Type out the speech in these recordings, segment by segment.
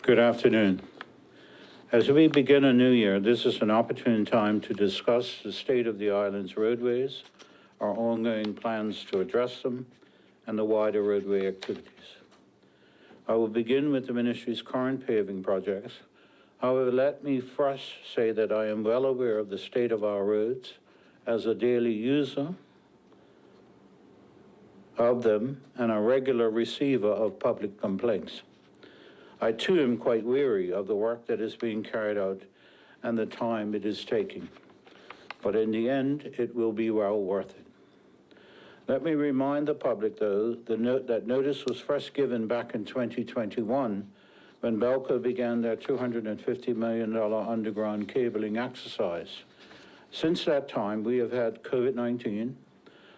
Good afternoon. As we begin a new year, this is an opportune time to discuss the state of the island's roadways, our ongoing plans to address them, and the wider roadway activities. I will begin with the ministry's current paving projects. However, let me first say that I am well aware of the state of our roads as a daily user of them and a regular receiver of public complaints. I too am quite weary of the work that is being carried out and the time it is taking. But in the end, it will be well worth it. Let me remind the public, though, that notice was first given back in 2021 when Belco began their $250 million underground cabling exercise. Since that time, we have had COVID-19,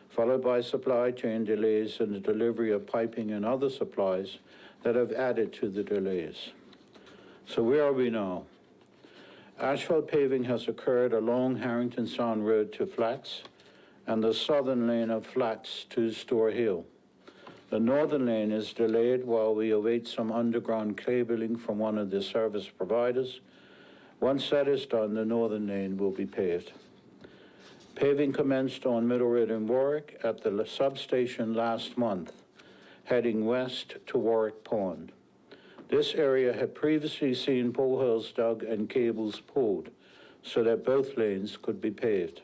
followed by supply chain delays in the delivery of piping and other supplies that have added to the delays. So where are we now? Asphalt paving has occurred along Harrington Sound Road to Flats and the southern lane of Flats to Store Hill. The northern lane is delayed while we await some underground cabling from one of the service providers. Once that is done, the northern lane will be paved. Paving commenced on Middle Road in Warwick at the substation last month, heading west to Warwick Pond. This area had previously seen pole holes dug and cables pulled so that both lanes could be paved.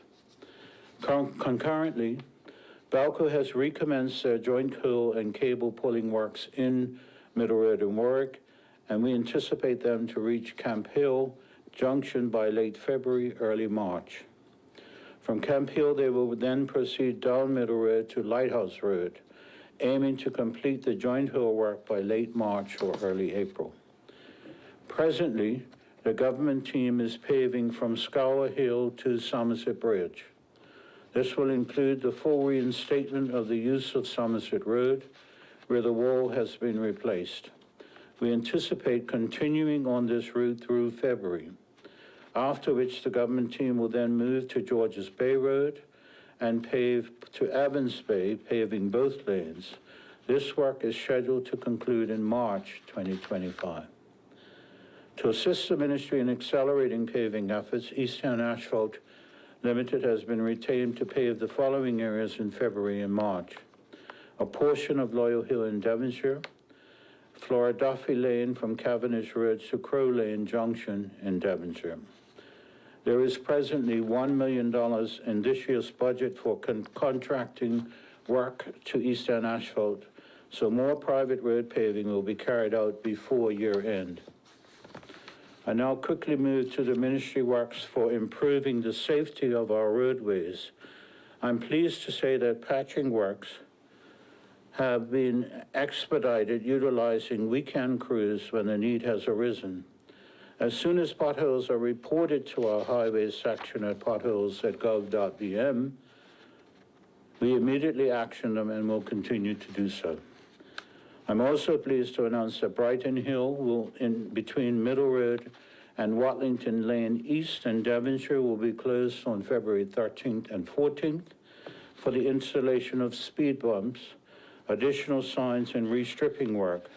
Concurrently, Balco has recommenced their joint hole and cable pulling works in Middle Road in Warwick, and we anticipate them to reach Camp Hill Junction by late February, early March. From Camp Hill, they will then proceed down Middle Road to Lighthouse Road, aiming to complete the joint hill work by late March or early April. Presently, the government team is paving from Scour Hill to Somerset Bridge. This will include the full reinstatement of the use of Somerset Road, where the wall has been replaced. We anticipate continuing on this route through February, after which the government team will then move to Georges Bay Road and pave to Evans Bay, paving both lanes. This work is scheduled to conclude in March 2025. To assist the ministry in accelerating paving efforts, Eastern Asphalt Limited has been retained to pave the following areas in February and March: a portion of Loyal Hill in Devonshire, Floridaffy Lane from Cavendish Road to Crow Lane Junction in Devonshire. There is presently $1 million in this year's budget for contracting work to Eastern Asphalt, so more private road paving will be carried out before year end. I now quickly move to the ministry works for improving the safety of our roadways. I'm pleased to say that patching works have been expedited utilizing weekend crews when the need has arisen. As soon as potholes are reported to our highways section at potholes@gov.bm, we immediately action them and will continue to do so. I'm also pleased to announce that Brighton Hill will, in between Middle Road and Watlington Lane East and Devonshire, will be closed on February 13th and 14th for the installation of speed bumps, additional signs, and restripping work.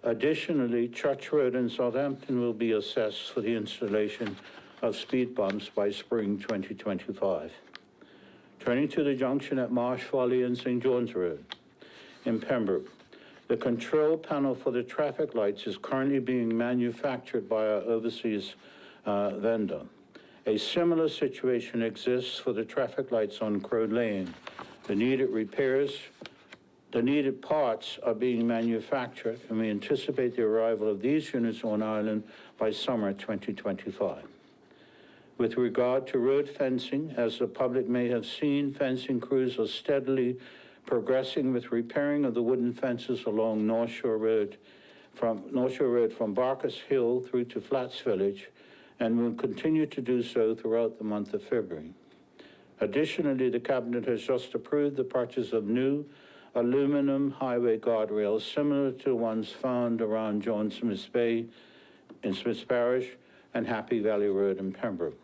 Additionally, Church Road in Southampton will be assessed for the installation of speed bumps by spring 2025. Turning to the junction at Marsh Folly and St. John's Road in Pembroke, the control panel for the traffic lights is currently being manufactured by our overseas vendor. A similar situation exists for the traffic lights on Crow Lane. The needed parts are being manufactured, and we anticipate the arrival of these units on island by summer 2025. With regard to road fencing, as the public may have seen, fencing crews are steadily progressing with repairing of the wooden fences along North Shore Road from Barkers Hill through to Flats Village, and will continue to do so throughout the month of February. Additionally, the Cabinet has just approved the purchase of new aluminum highway guardrails similar to ones found around John Smith's Bay in Smiths Parish and Happy Valley Road in Pembroke.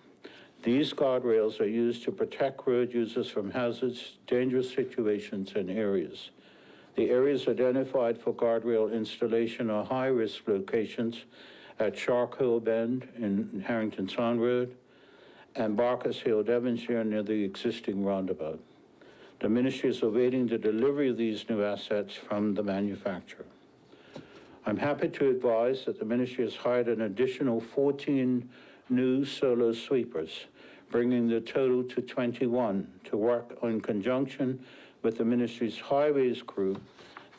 These guardrails are used to protect road users from hazards, dangerous situations, and areas. The areas identified for guardrail installation are high-risk locations at Shark Hill Bend in Harrington Sound Road and Barker's Hill, Devonshire, near the existing roundabout. The ministry is awaiting the delivery of these new assets from the manufacturer. I'm happy to advise that the ministry has hired an additional 14 new solo sweepers, bringing the total to 21 to work in conjunction with the ministry's highways crew.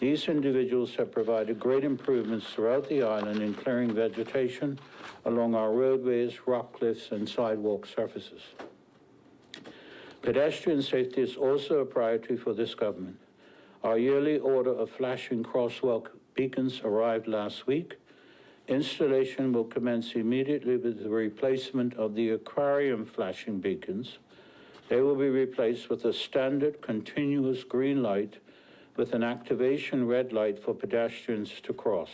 These individuals have provided great improvements throughout the island in clearing vegetation along our roadways, rock cliffs, and sidewalk surfaces. Pedestrian safety is also a priority for this government. Our yearly order of flashing crosswalk beacons arrived last week. Installation will commence immediately with the replacement of the aquarium flashing beacons. They will be replaced with a standard continuous green light with an activation red light for pedestrians to cross.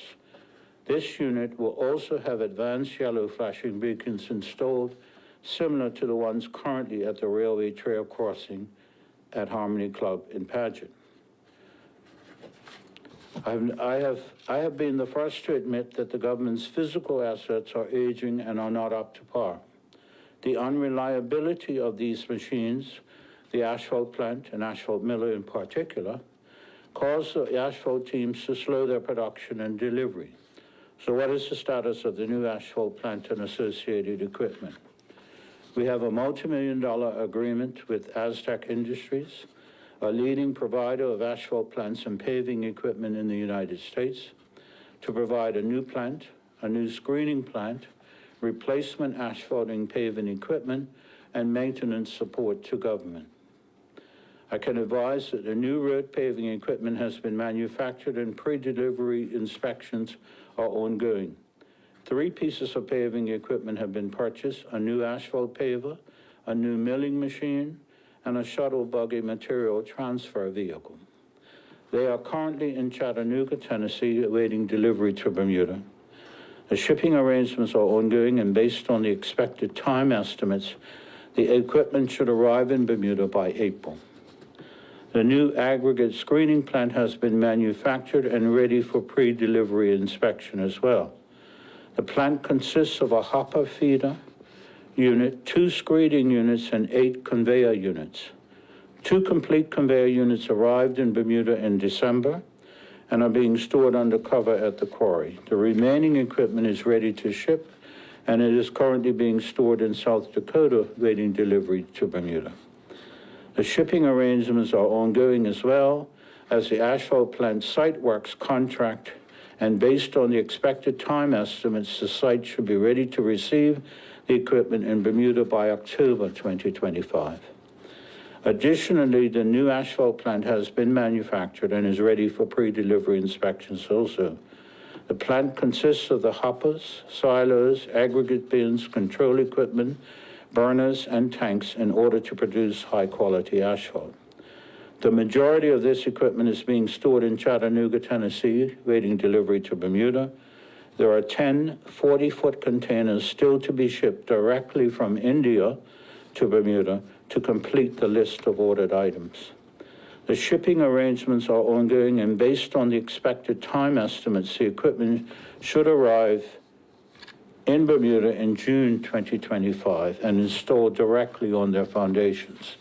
This unit will also have advanced yellow flashing beacons installed, similar to the ones currently at the railway trail crossing at Harmony Club in Paget. I have been the first to admit that the government's physical assets are aging and are not up to par. The unreliability of these machines, the asphalt plant and asphalt miller in particular, caused the asphalt teams to slow their production and delivery. So what is the status of the new asphalt plant and associated equipment? We have a multi-million-dollar agreement with Aztec Industries, a leading provider of asphalt plants and paving equipment in the United States, to provide a new plant, a new screening plant, replacement asphalting paving equipment, and maintenance support to government. I can advise that the new road paving equipment has been manufactured and pre-delivery inspections are ongoing. 3 pieces of paving equipment have been purchased: a new asphalt paver, a new milling machine, and a shuttle buggy material transfer vehicle. They are currently in Chattanooga, Tennessee, awaiting delivery to Bermuda. The shipping arrangements are ongoing, and based on the expected time estimates, the equipment should arrive in Bermuda by April. The new aggregate screening plant has been manufactured and ready for pre-delivery inspection as well. The plant consists of a hopper feeder unit, 2 screening units, and 8 conveyor units. 2 complete conveyor units arrived in Bermuda in December and are being stored under cover at the quarry. The remaining equipment is ready to ship, and it is currently being stored in South Dakota, waiting delivery to Bermuda. The shipping arrangements are ongoing as well as the asphalt plant site works contract, and based on the expected time estimates, the site should be ready to receive the equipment in Bermuda by October 2025. Additionally, the new asphalt plant has been manufactured and is ready for pre-delivery inspections also. The plant consists of the hoppers, silos, aggregate bins, control equipment, burners, and tanks in order to produce high-quality asphalt. The majority of this equipment is being stored in Chattanooga, Tennessee, waiting delivery to Bermuda. There are 10 40-foot containers still to be shipped directly from India to Bermuda to complete the list of ordered items. The shipping arrangements are ongoing, and based on the expected time estimates, the equipment should arrive in Bermuda in June 2025 and installed directly on their foundations.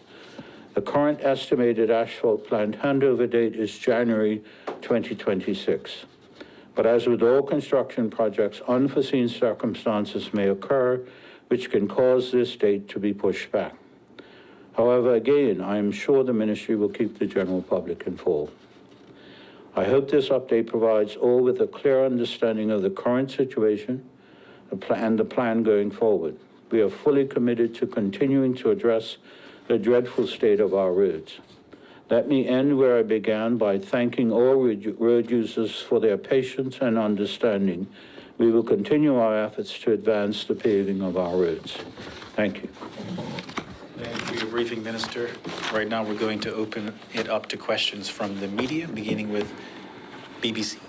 The current estimated asphalt plant handover date is January 2026. But as with all construction projects, unforeseen circumstances may occur which can cause this date to be pushed back. However, again, I am sure the ministry will keep the general public informed. I hope this update provides all with a clear understanding of the current situation and the plan going forward. We are fully committed to continuing to address the dreadful state of our roads. Let me end where I began by thanking all road users for their patience and understanding. We will continue our efforts to advance the paving of our roads. Thank you. Thank you for your briefing, Minister. Right now, we're going to open it up to questions from the media, beginning with BBC.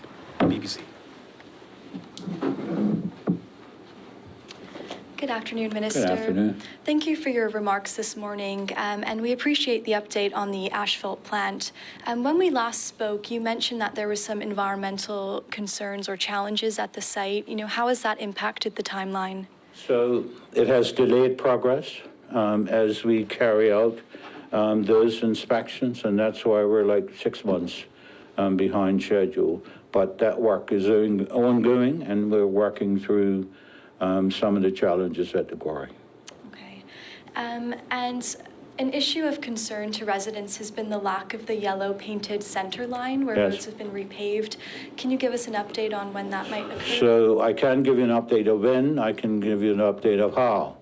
Good afternoon, Minister. Good afternoon. Thank you for your remarks this morning, and we appreciate the update on the asphalt plant. When we last spoke, you mentioned that there were some environmental concerns or challenges at the site. How has that impacted the timeline? So it has delayed progress as we carry out those inspections, and that's why we're like 6 months behind schedule. But that work is ongoing, and we're working through some of the challenges at the quarry. Okay. And an issue of concern to residents has been the lack of the yellow painted center line where Yes. roads have been repaved. Can you give us an update on when that might occur? So I can't give you an update of when, I can give you an update of how.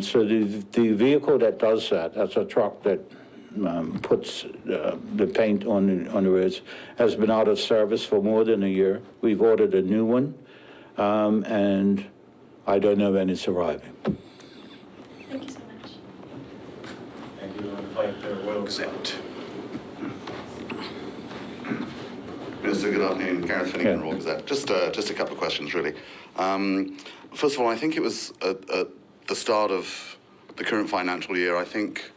So the vehicle that does that, that's a truck that puts the paint on the roads, has been out of service for more than a year. We've ordered a new one, and I don't know when it's arriving. Thank you so much. Thank you. I'll invite the Royal Gazette. Minister, good afternoon. Gareth Finnegan, Yeah. Royal Gazette. Just a couple of questions, really. First of all, I think it was at the start of the current financial year, I think,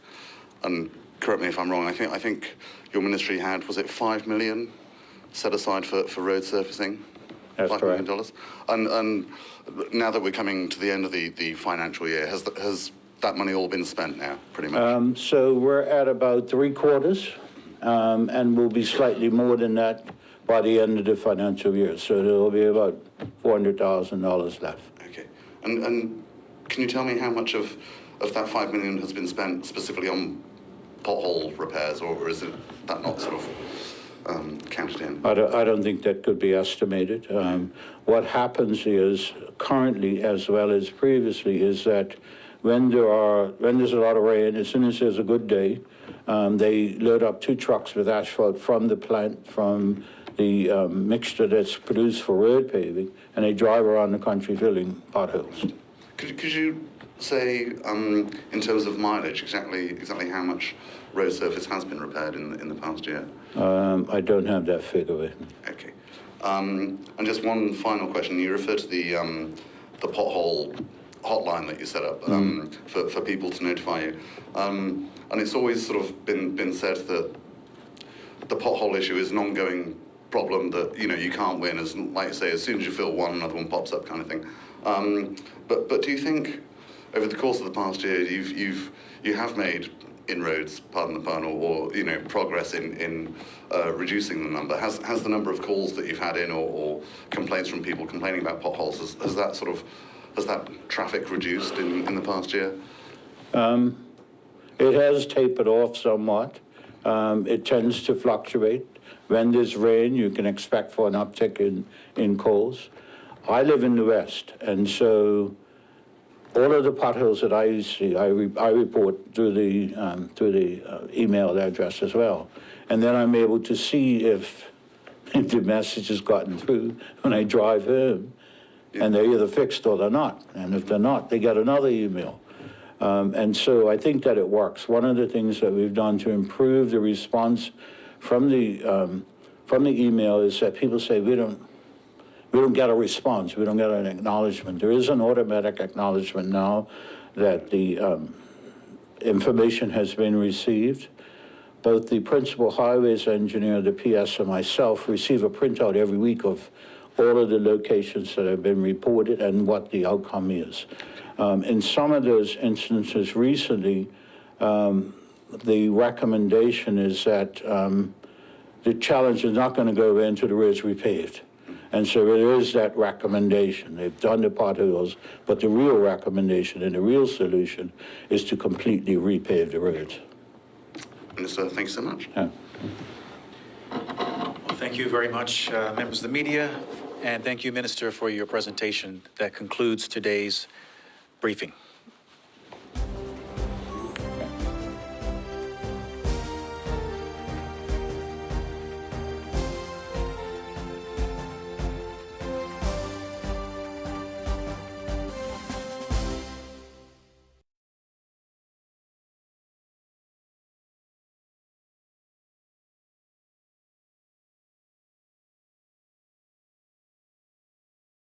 and correct me if I'm wrong, I think your ministry had, was it $5 million set aside for road surfacing? That's $5 correct. million. And now that we're coming to the end of the financial year, has that money all been spent now, pretty much? So we're at about 3/4, and we'll be slightly more than that by the end of the financial year. So there'll be about $400,000 left. Okay. And can you tell me how much of that $5 million has been spent specifically on pothole repairs, or is that not sort of counted in? I don't think that could be estimated. What happens is, currently as well as previously, is that when there's a lot of rain, as soon as there's a good day, they load up 2 trucks with asphalt from the plant, from the mixture that's produced for road paving, and they drive around the country filling potholes. Could you say, in terms of mileage, exactly how much road surface has been repaired in the past year? I don't have that figure with me. Okay. And just one final question. You referred to the pothole hotline that you set up for people to notify you. And it's always sort of been said that the pothole issue is an ongoing problem that, you can't win, as like you say, as soon as you fill one, another one pops up kind of thing. But do you think over the course of the past year you have made inroads, pardon the pun, or progress in reducing the number? Has the number of calls that you've had in or complaints from people complaining about potholes, has that traffic reduced in the past year? It has tapered off somewhat. It tends to fluctuate. When there's rain, you can expect for an uptick in calls. I live in the West, and so all of the potholes that I see, I report through the email address as well. And then I'm able to see if the message has gotten through when I drive home, and they're either fixed or they're not. And if they're not, they get another email. And so I think that it works. One of the things that we've done to improve the response from the email is that people say, we don't get a response, we don't get an acknowledgement. There is an automatic acknowledgement now that the information has been received. Both the principal highways engineer, the PS, and myself receive a printout every week of all of the locations that have been reported and what the outcome is. In some of those instances recently, the recommendation is that the challenge is not going to go into the roads repaved. And so there is that recommendation. They've done the potholes, but the real recommendation and the real solution is to completely repave the roads. Minister, thanks so much. Yeah. Well, thank you very much, members of the media, and thank you, Minister, for your presentation. That concludes today's briefing.